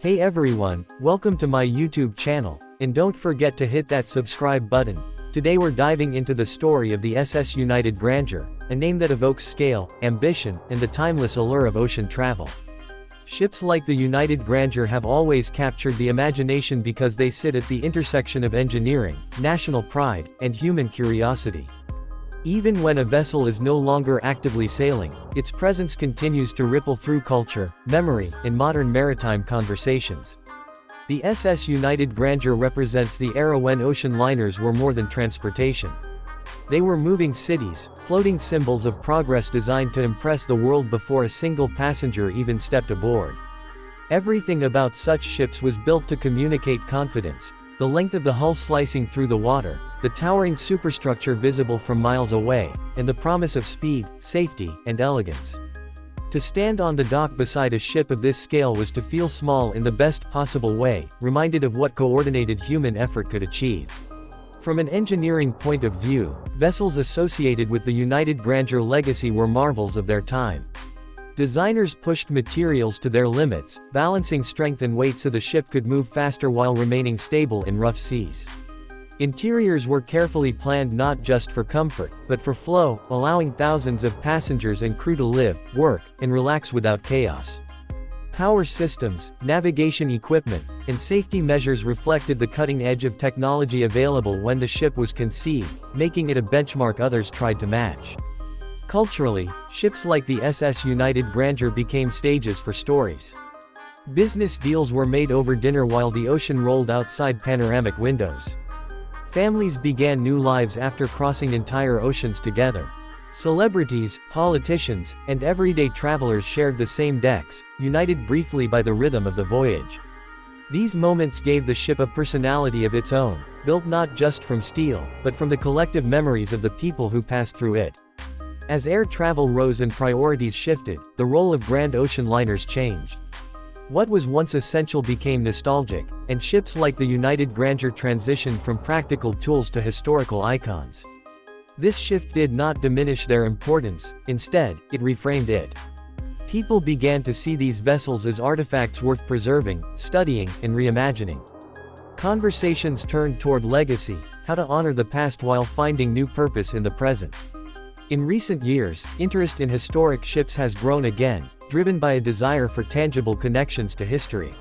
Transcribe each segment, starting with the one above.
Hey everyone, welcome to my YouTube channel, and don't forget to hit that subscribe button. Today we're diving into the story of the SS United Grandeur, a name that evokes scale, ambition, and the timeless allure of ocean travel. Ships like the United Grandeur have always captured the imagination because they sit at the intersection of engineering, national pride, and human curiosity. Even when a vessel is no longer actively sailing, its presence continues to ripple through culture, memory, and modern maritime conversations. The SS United Grandeur represents the era when ocean liners were more than transportation. They were moving cities, floating symbols of progress designed to impress the world before a single passenger even stepped aboard. Everything about such ships was built to communicate confidence: the length of the hull slicing through the water, the towering superstructure visible from miles away, and the promise of speed, safety, and elegance. To stand on the dock beside a ship of this scale was to feel small in the best possible way, reminded of what coordinated human effort could achieve. From an engineering point of view, vessels associated with the United Grandeur legacy were marvels of their time. Designers pushed materials to their limits, balancing strength and weight so the ship could move faster while remaining stable in rough seas. Interiors were carefully planned not just for comfort, but for flow, allowing thousands of passengers and crew to live, work, and relax without chaos. Power systems, navigation equipment, and safety measures reflected the cutting edge of technology available when the ship was conceived, making it a benchmark others tried to match. Culturally, ships like the SS United Grandeur became stages for stories. Business deals were made over dinner while the ocean rolled outside panoramic windows. Families began new lives after crossing entire oceans together. Celebrities, politicians, and everyday travelers shared the same decks, united briefly by the rhythm of the voyage. These moments gave the ship a personality of its own, built not just from steel, but from the collective memories of the people who passed through it. As air travel rose and priorities shifted, the role of grand ocean liners changed. What was once essential became nostalgic, and ships like the United Grandeur transitioned from practical tools to historical icons. This shift did not diminish their importance, instead, it reframed it. People began to see these vessels as artifacts worth preserving, studying, and reimagining. Conversations turned toward legacy, how to honor the past while finding new purpose in the present. In recent years, interest in historic ships has grown again, driven by a desire for tangible connections to history.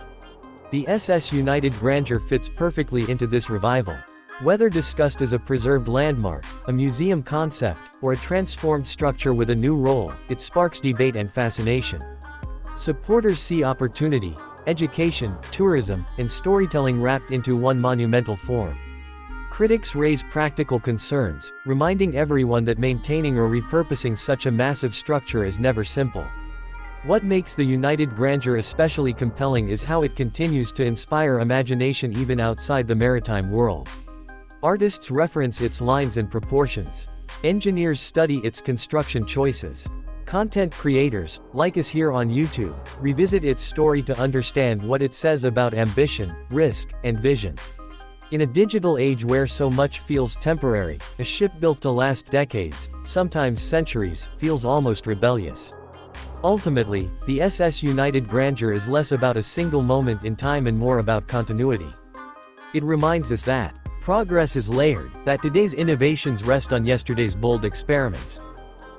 The SS United Grandeur fits perfectly into this revival. Whether discussed as a preserved landmark, a museum concept, or a transformed structure with a new role, it sparks debate and fascination. Supporters see opportunity, education, tourism, and storytelling wrapped into one monumental form. Critics raise practical concerns, reminding everyone that maintaining or repurposing such a massive structure is never simple. What makes the United Grandeur especially compelling is how it continues to inspire imagination even outside the maritime world. Artists reference its lines and proportions. Engineers study its construction choices. Content creators, like us here on YouTube, revisit its story to understand what it says about ambition, risk, and vision. In a digital age where so much feels temporary, a ship built to last decades, sometimes centuries, feels almost rebellious. Ultimately, the SS United Grandeur is less about a single moment in time and more about continuity. It reminds us that progress is layered, that today's innovations rest on yesterday's bold experiments.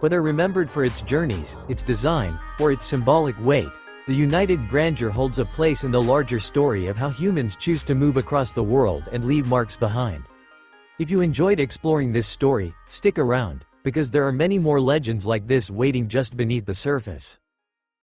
Whether remembered for its journeys, its design, or its symbolic weight, the United Grandeur holds a place in the larger story of how humans choose to move across the world and leave marks behind. If you enjoyed exploring this story, stick around, because there are many more legends like this waiting just beneath the surface.